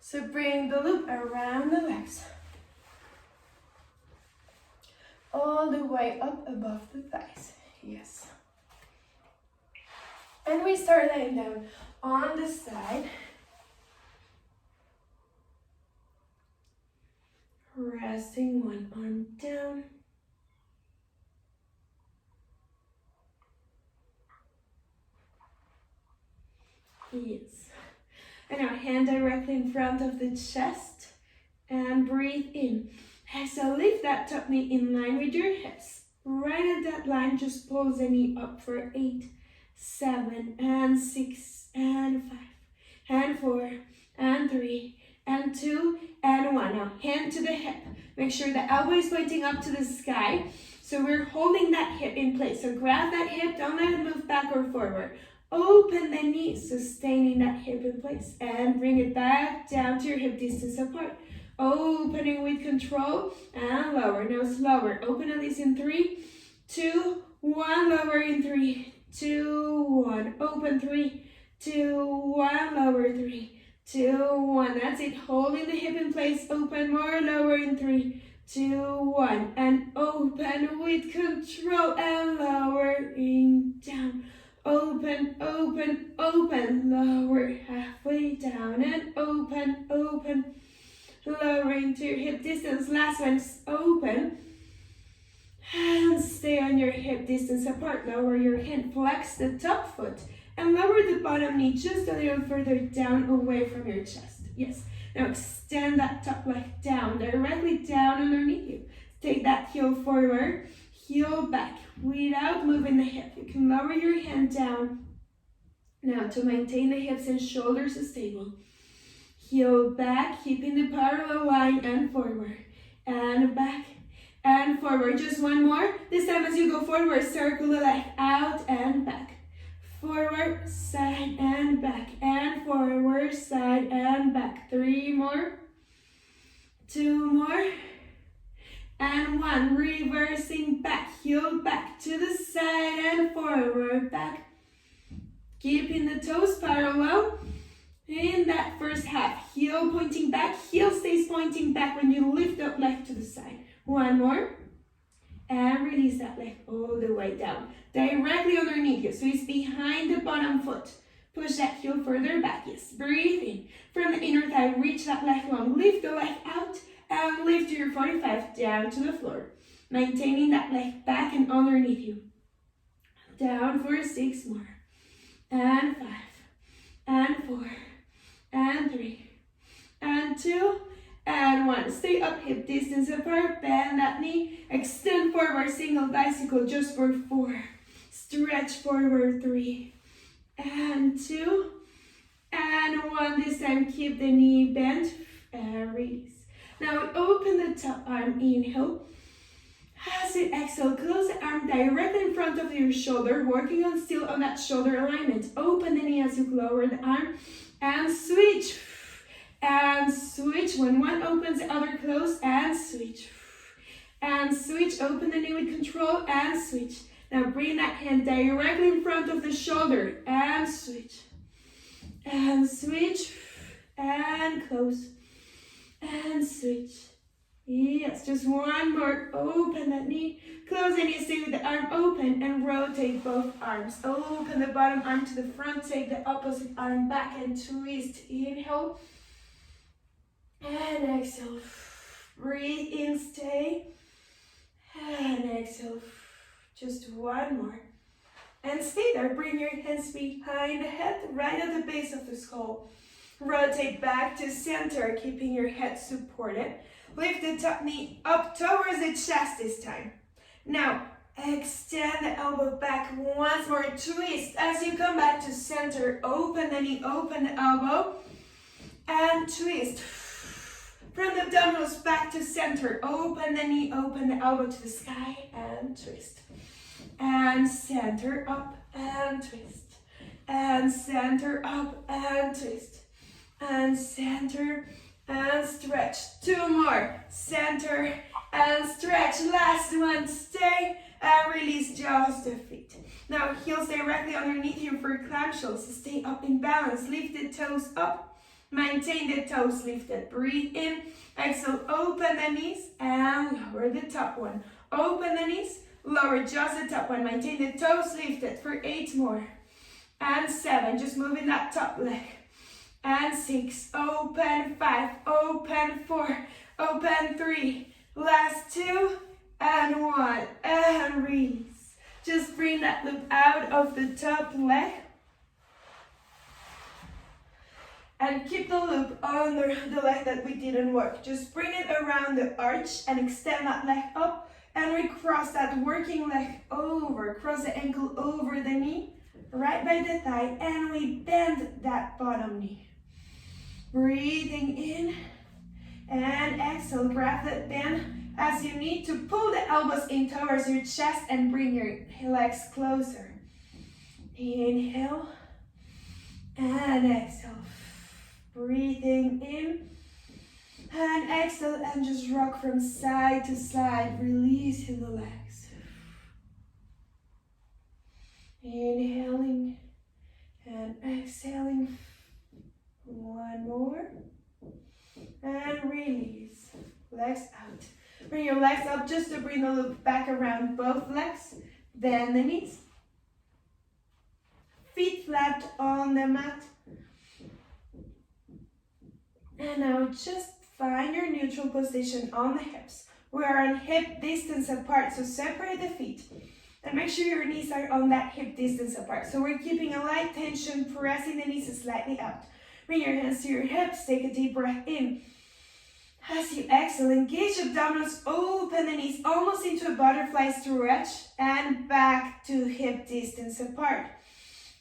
So bring the loop around the legs. All the way up above the thighs. Yes. And we start laying down on the side. Resting one arm down. Yes. And now hand directly in front of the chest and breathe in. Exhale, lift that top knee in line with your hips. Right at that line, just pulse the knee up for 8, 7, and 6, and 5, and 4, and 3, and 2, and 1. Now, hand to the hip. Make sure the elbow is pointing up to the sky. So we're holding that hip in place. So grab that hip, don't let it move back or forward. Open the knee, sustaining that hip in place. And bring it back down to your hip distance apart. Opening with control and lower. Now slower. Open at least in 3, 2, 1. Lower in 3, 2, 1. Open 3, 2, 1. Lower 3, 2, 1. That's it. Holding the hip in place. Open more. Lower in 3, 2, 1. And open with control and lowering down. Open, open, open. Lower halfway down and open, open. Lowering to your hip distance. Last one, open. And stay on your hip distance apart. Lower your hand, flex the top foot. And lower the bottom knee just a little further down away from your chest. Yes. Now extend that top leg down, directly down underneath you. Take that heel forward, heel back without moving the hip. You can lower your hand down. Now to maintain the hips and shoulders stable. Heel back, keeping the parallel line and forward. And back and forward. Just one more. This time as you go forward, circle the leg out and back. Forward, side, and back. And forward, side, and back. 3 more. 2 more. And 1. Reversing back. Heel back to the side and forward, back. Keeping the toes parallel. In that first half, heel pointing back, heel stays pointing back when you lift up leg to the side. 1 more. And release that leg all the way down. Directly underneath you. So it's behind the bottom foot. Push that heel further back. Yes. Breathe in. From the inner thigh, reach that leg long. Lift the leg out and lift your 45 down to the floor. Maintaining that leg back and underneath you. Down for 6 more. And 5. And 4. And 3. And 2. And 1. Stay up, hip distance apart. Bend that knee. Extend forward, single bicycle just for 4. Stretch forward, 3. And 2. And 1. This time, keep the knee bent. And release. Now, open the top arm. Inhale. As you exhale, close the arm directly in front of your shoulder. Working on still on that shoulder alignment. Open the knee as you lower the arm. And switch. And switch. When one opens, the other close. And switch. And switch. Open the knee with control. And switch. Now bring that hand directly in front of the shoulder. And switch. And switch. And close. And switch. Yes, just one more. Open that knee. Close the knee. Stay with the arm open. And rotate both arms. Open the bottom arm to the front. Take the opposite arm back and twist. Inhale. And exhale. Breathe in, stay. And exhale. Just one more. And stay there. Bring your hands behind the head, right at the base of the skull. Rotate back to center, keeping your head supported. Lift the top knee up towards the chest this time. Now, extend the elbow back once more. Twist as you come back to center. Open the knee, open the elbow. And twist. From the abdominals back to center. Open the knee, open the elbow to the sky. And twist. And center up and twist. And center up and twist. And center and stretch. 2 more. Center and stretch. Last one. Stay and release just the feet. Now heels directly underneath you for clamshells. Stay up in balance. Lift the toes up. Maintain the toes lifted. Breathe in. Exhale, open the knees and lower the top one. Open the knees, lower just the top one. Maintain the toes lifted for 8 more. And 7, just moving that top leg. And 6, open 5, open 4, open 3, last 2, and 1, and release. Just bring that loop out of the top leg. And keep the loop under the leg that we didn't work. Just bring it around the arch and extend that leg up. And we cross that working leg over. Cross the ankle over the knee, right by the thigh. And we bend that bottom knee. Breathing in. And exhale. Grab that bend as you need to pull the elbows in towards your chest and bring your legs closer. Inhale. And exhale. Breathing in and exhale and just rock from side to side, releasing the legs. Inhaling and exhaling. 1 more. And release. Legs out. Bring your legs up just to bring the loop back around both legs. Bend the knees. Feet flat on the mat. And now just find your neutral position on the hips. We are on hip distance apart, so separate the feet. And make sure your knees are on that hip distance apart. So we're keeping a light tension, pressing the knees slightly out. Bring your hands to your hips, take a deep breath in. As you exhale, engage abdominals, open the knees almost into a butterfly stretch and back to hip distance apart.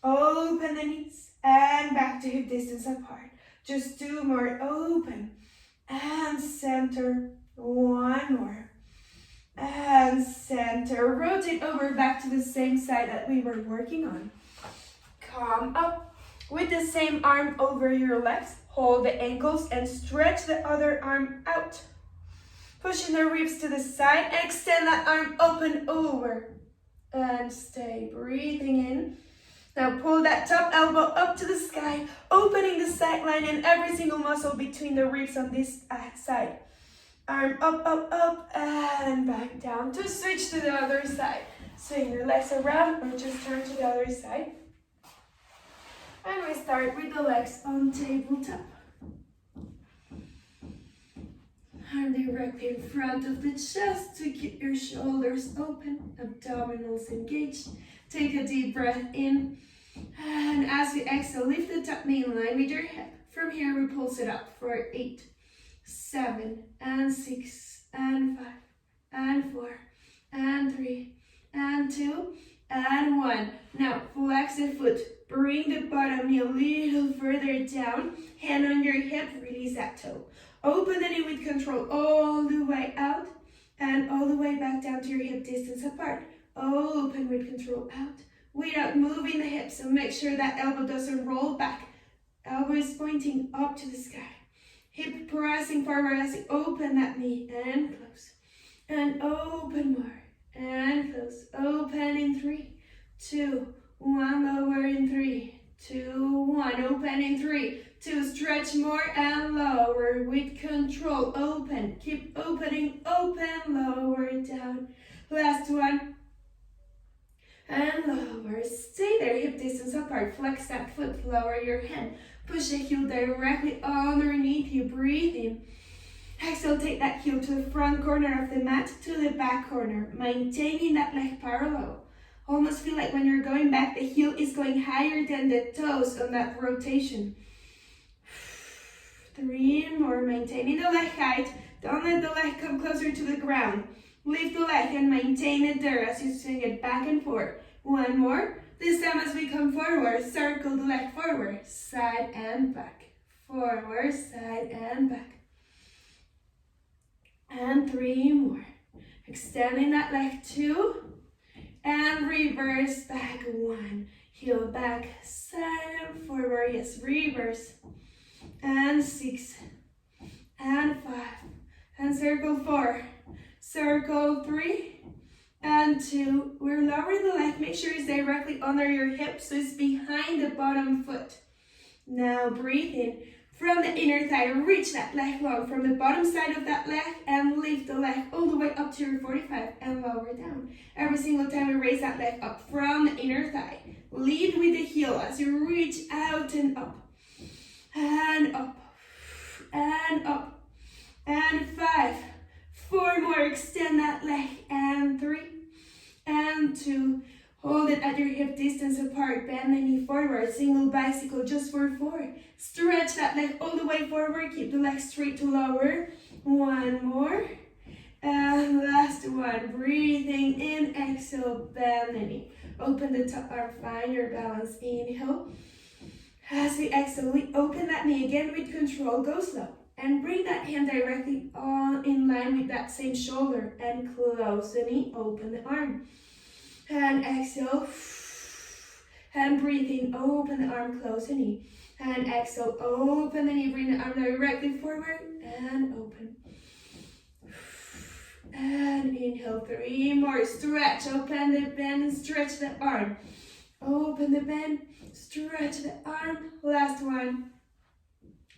Open the knees and back to hip distance apart. Just 2 more, open and center, 1 more and center. Rotate over back to the same side that we were working on. Come up with the same arm over your legs. Hold the ankles and stretch the other arm out. Pushing the ribs to the side and extend that arm open over and stay. Breathing in. Now pull that top elbow up to the sky, opening the side line and every single muscle between the ribs on this side. Arm up, up, up, and back down to switch to the other side. Swing your legs around or just turn to the other side. And we start with the legs on tabletop. Arm directly in front of the chest to keep your shoulders open, abdominals engaged. Take a deep breath in. And as you exhale, lift the top knee in line with your hip. From here, we pulse it up for 8, 7, and 6, and 5, and 4, and 3, and 2, and 1. Now, flex the foot. Bring the bottom knee a little further down. Hand on your hip, release that toe. Open the knee with control all the way out and all the way back down to your hip distance apart. Open with control out without moving the hips. So make sure that elbow doesn't roll back. Elbow is pointing up to the sky. Hip pressing forward as you open that knee and close. And open more and close. Open in 3, 2, 1. Lower in 3, 2, 1. Open in 3, 2. Stretch more and lower with control. Open. Keep opening. Open. Lower down. Last one. And lower. Stay there. Hip distance apart. Flex that foot. Lower your hand. Push the heel directly underneath you. Breathe in. Exhale. Take that heel to the front corner of the mat, to the back corner. Maintaining that leg parallel. Almost feel like when you're going back, the heel is going higher than the toes on that rotation. 3 more. Maintaining the leg height. Don't let the leg come closer to the ground. Lift the leg and maintain it there as you swing it back and forth. 1 more. This time as we come forward, circle the leg forward, side and back. Forward, side and back. And 3 more. Extending that leg 2. And reverse back 1. Heel back, side and forward. Yes, reverse. And 6. And 5. And circle 4. Circle 3. And 2. We're lowering the leg. Make sure it's directly under your hips, so it's behind the bottom foot. Now breathe in. from the inner thigh. Reach that leg long from the bottom side of that leg and lift the leg all the way up to your 45 and lower down. Every single time we raise that leg up from the inner thigh. Lead with the heel as you reach out and up. And up. And up. And 5. 4 more. Extend that leg. And 3. And 2. Hold it at your hip distance apart. Bend the knee forward. Single bicycle just for 4. Stretch that leg all the way forward. Keep the leg straight to lower. 1 more. And last one. Breathing in. Exhale. Bend the knee. Open the top arm. Find your balance. Inhale. As we exhale, we open that knee again with control. Go slow. And bring that hand directly on in line with that same shoulder. And close the knee. Open the arm. And exhale, and breathe in, open the arm, close the knee. And exhale, open the knee, bring the arm directly forward and open. And inhale, 3 more, stretch, open the bend and stretch the arm. Open the bend, stretch the arm, last one.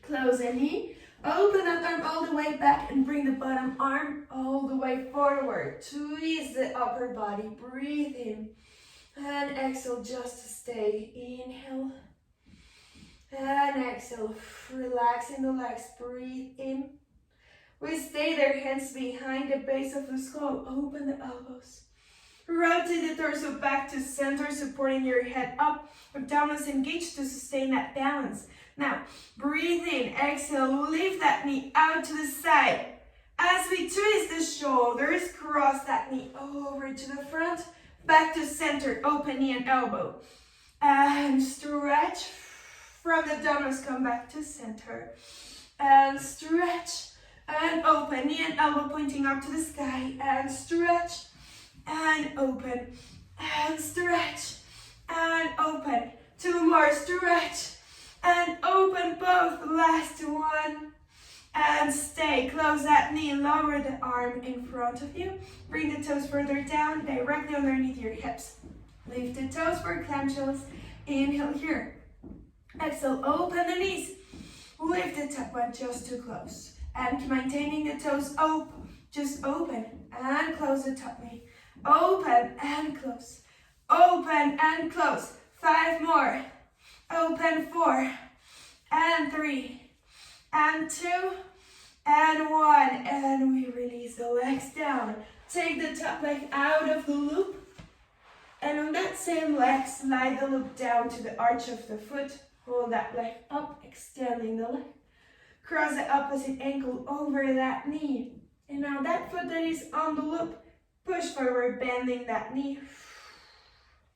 Close the knee, open that arm all the way back and bring the bottom arm all the way forward. Twist the upper body. Breathe in and exhale just to stay. Inhale and exhale. Relaxing the legs. Breathe in. We stay there, hands behind the base of the skull. Open the elbows. Rotate the torso back to center, supporting your head up. Abdominals engaged to sustain that balance. Now, breathe in, exhale, lift that knee out to the side. As we twist the shoulders, cross that knee over to the front, back to center, open knee and elbow. And stretch from the abdominals, come back to center. And stretch, and open, knee and elbow pointing up to the sky. And stretch, and open, and stretch, and open. 2 more, stretch. And open both, last one. And stay, close that knee, lower the arm in front of you. Bring the toes further down, directly underneath your hips. Lift the toes for clamshells. Inhale here. Exhale, open the knees. Lift the top one just to close. And maintaining the toes open, just open and close the top knee. Open and close. Open and close. 5 more. Open 4, and 3, and 2, and 1, and we release the legs down. Take the top leg out of the loop, and on that same leg, slide the loop down to the arch of the foot. Hold that leg up, extending the leg. Cross the opposite ankle over that knee. And now that foot that is on the loop, push forward, bending that knee.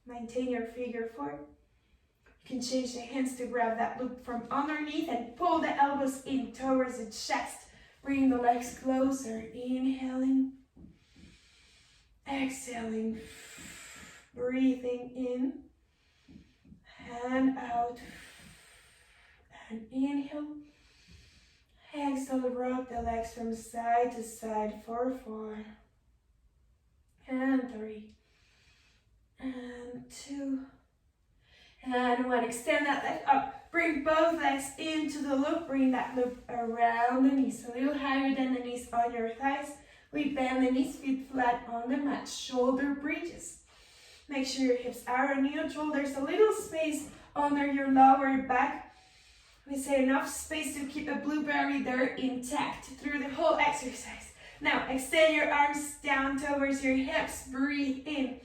Maintain your figure 4. You can change the hands to grab that loop from underneath and pull the elbows in towards the chest. Bring the legs closer. Inhaling. Exhaling. Breathing in. And out. And inhale. Exhale. Rock the legs from side to side for 4. And 3. And 2. And 1, extend that leg up. Bring both legs into the loop. Bring that loop around the knees. A little higher than the knees on your thighs. We bend the knees, feet flat on the mat. Shoulder bridges. Make sure your hips are neutral. There's a little space under your lower back. We say enough space to keep a blueberry there intact through the whole exercise. Now, extend your arms down towards your hips. Breathe in.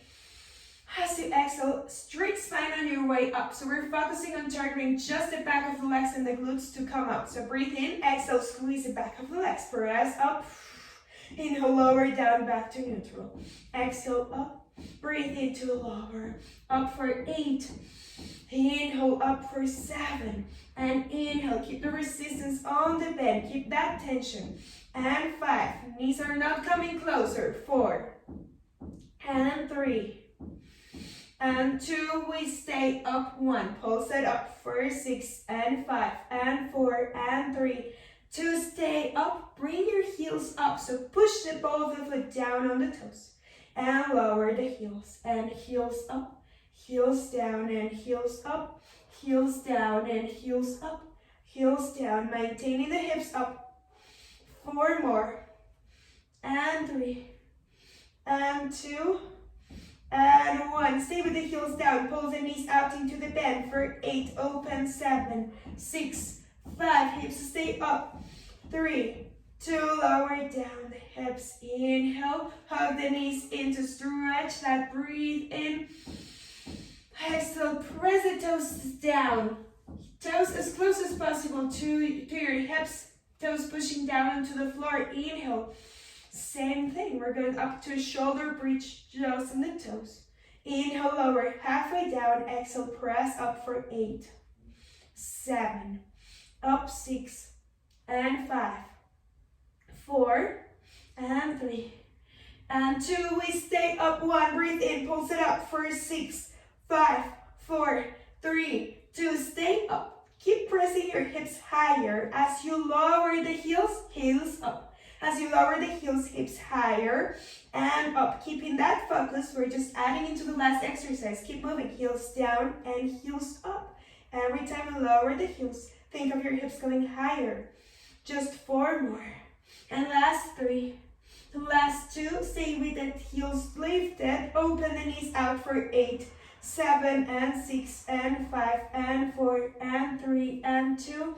As you exhale, straight spine on your way up. So we're focusing on targeting just the back of the legs and the glutes to come out. So breathe in, exhale, squeeze the back of the legs. Press up. Inhale, lower down, back to neutral. Exhale, up. Breathe into lower. Up for 8. Inhale, up for 7. And inhale, keep the resistance on the bend. Keep that tension. And 5. Knees are not coming closer. 4. And 3. And 2, we stay up 1. Pulse it up for 6 and 5 and 4 and 3. 2, stay up. Bring your heels up. So push the ball of the foot down on the toes. And lower the heels. And heels up. Heels down and heels up. Heels down and heels up. heels down, maintaining the hips up. 4 more, and 3, and 2, and 1. Stay with the heels down, pull the knees out into the bend for 8, open, 7, 6, 5, hips stay up, 3, 2, lower down the hips, inhale, hug the knees in to stretch that, breathe in, exhale, press the toes down, toes as close as possible to your hips, toes pushing down onto the floor, inhale, same thing, we're going up to a shoulder bridge, just in the toes, inhale, lower, halfway down, exhale, press up for 8, 7, up 6, and 5, 4, and 3, and 2, we stay up, 1, breathe in, pulse it up for 6, 5, 4, 3, 2, stay up, keep pressing your hips higher, as you lower the heels, heels up, as you lower the heels, hips higher, and up, keeping that focus, we're just adding into the last exercise, keep moving, heels down, and heels up, every time you lower the heels, think of your hips going higher, just 4 more, and last 3, the last 2, stay with the heels lifted, open the knees out for 8, 7, and 6, and 5, and 4, and 3, and 2,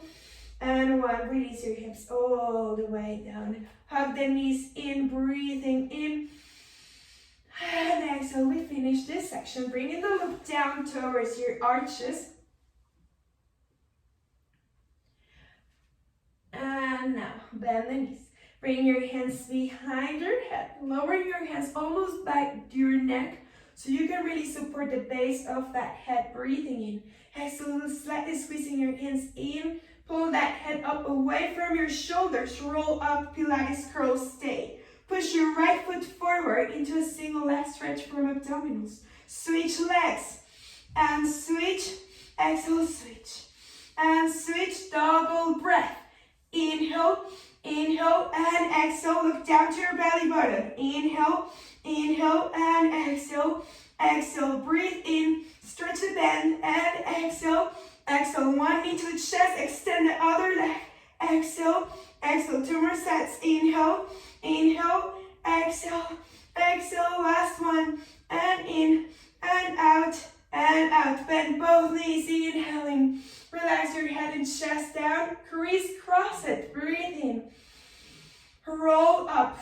and 1, release your hips all the way down, hug the knees in, breathing in, and exhale, we finish this section, bringing the loop down towards your arches, and now, bend the knees. Bring your hands behind your head, lowering your hands almost back to your neck so you can really support the base of that head, breathing in. Exhale, slightly squeezing your hands in, pull that head up away from your shoulders, roll up, Pilates curl, stay. Push your right foot forward into a single leg stretch from abdominals. Switch legs, and switch, exhale, switch, and switch, double breath. Inhale, inhale, and exhale, look down to your belly button. Inhale, inhale, and exhale, exhale, breathe in, stretch the bend, and exhale, exhale, 1 knee to the chest, extend the other leg, exhale, exhale, 2 more sets, inhale, inhale, exhale, exhale, last one, and in, and out, bend both knees, inhaling, relax your head and chest down, crisscross it, breathe in, roll up,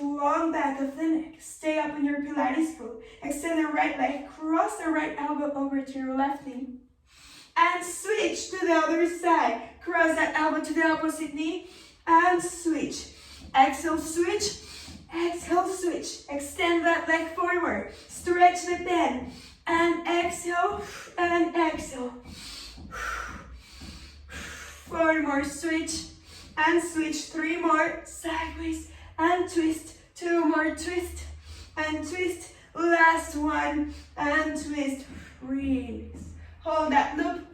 long back of the neck, stay up in your Pilates pose, extend the right leg, cross the right elbow over to your left knee, and switch to the other side, cross that elbow to the opposite knee, and switch, exhale, switch, exhale, switch, extend that leg forward, stretch the bend, and exhale, and exhale, 4 more, switch, and switch, 3 more, sideways, and twist, 2 more, twist, and twist, last one, and twist, release, hold that loop,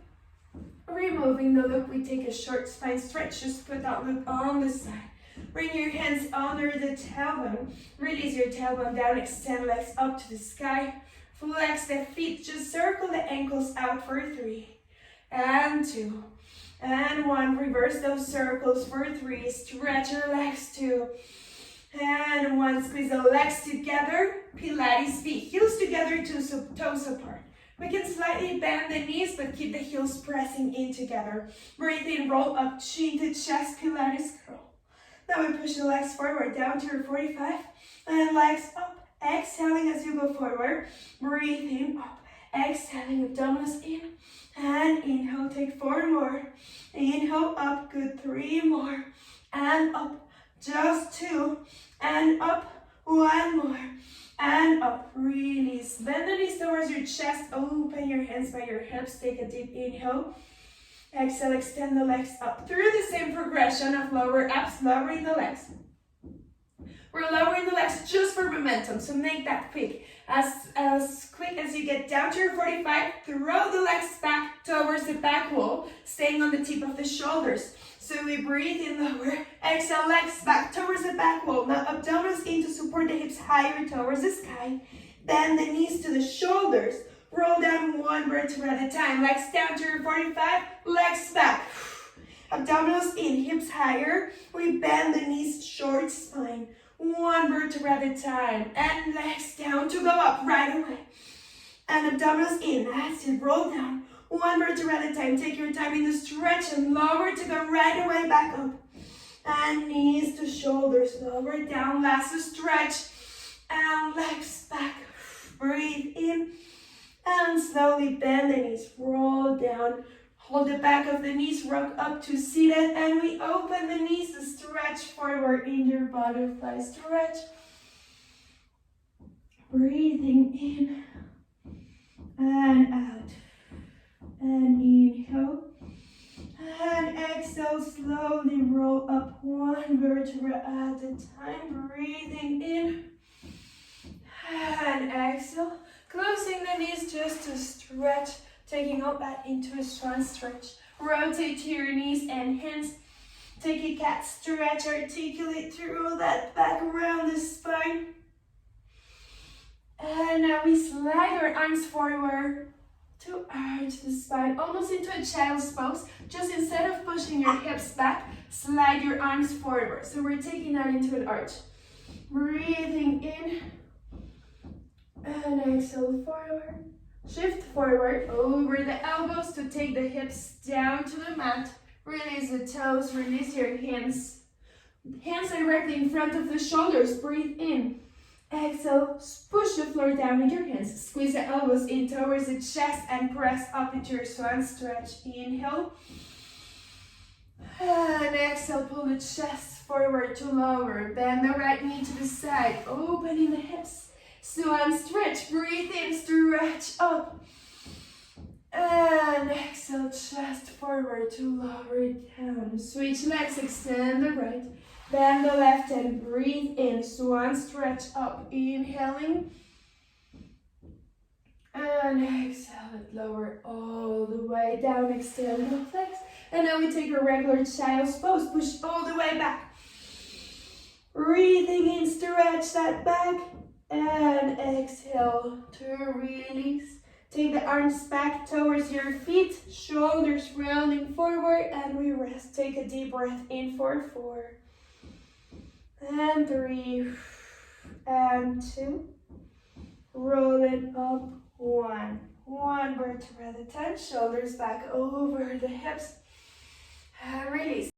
removing the loop, we take a short spine stretch, just put that loop on the side, bring your hands under the tailbone, release your tailbone down, extend legs up to the sky, flex the feet, just circle the ankles out for 3, and 2, and 1, reverse those circles for 3, stretch your legs 2, and 1, squeeze the legs together, Pilates feet, heels together, toes apart. We can slightly bend the knees, but keep the heels pressing in together. Breathe in, roll up, chin to chest, Pilates curl. Now we push the legs forward, down to your 45, and legs up. Exhaling as you go forward, breathe in, up. Exhaling, abdominals in, and inhale, take 4 more. Inhale, up, good, 3 more, and up, just 2, and up, 1 more, and up, release. Bend the knees towards your chest, open your hands by your hips, take a deep inhale. Exhale, extend the legs up through the same progression of lower abs, lowering the legs. We're lowering the legs just for momentum, so make that quick. As quick as you get down to your 45, throw the legs back towards the back wall, staying on the tip of the shoulders. So we breathe in, lower, exhale, legs back towards the back wall. Now abdominals in to support the hips higher towards the sky. Bend the knees to the shoulders. Roll down 1 vertebra at a time. Legs down to your 45, legs back. Abdominals in, hips higher. We bend the knees, short spine. One vertebra at a time. And legs down to go up right away. And abdominals in, that's it, roll down. One vertebra at a time. Take your time in the stretch and lower to go right away back up. And knees to shoulders, lower down, last stretch. And legs back. Breathe in. And slowly bend the knees, roll down. Hold the back of the knees, rock up to seated, and we open the knees to stretch forward in your butterfly stretch. Breathing in and out. And inhale. And exhale, slowly roll up one vertebra at a time. Breathing in and exhale. Closing the knees just to stretch. Taking all that into a swan stretch. Rotate to your knees and hands. Take a cat stretch. Articulate through that back around the spine. And now we slide our arms forward to arch the spine, almost into a child's pose. Just instead of pushing your hips back, slide your arms forward. So we're taking that into an arch. Breathing in and exhale forward. Shift forward over the elbows to take the hips down to the mat. Release the toes, release your hands. Hands directly in front of the shoulders. Breathe in. Exhale, push the floor down with your hands. Squeeze the elbows in towards the chest and press up into your swan stretch. Inhale. And exhale, pull the chest forward to lower. Bend the right knee to the side, opening the hips. Swan stretch, breathe in, stretch up. And exhale, chest forward to lower it down. Switch legs, extend the right. Bend the left and breathe in. Swan stretch up, inhaling. And exhale it, lower all the way down, extend the legs. And now we take a regular child's pose. Push all the way back. Breathing in, stretch that back. And exhale to release. Take the arms back towards your feet, shoulders rounding forward, and we rest. Take a deep breath in for 4, and 3, and 2. Roll it up, 1. One vertebra at a time, shoulders back over the hips. And release.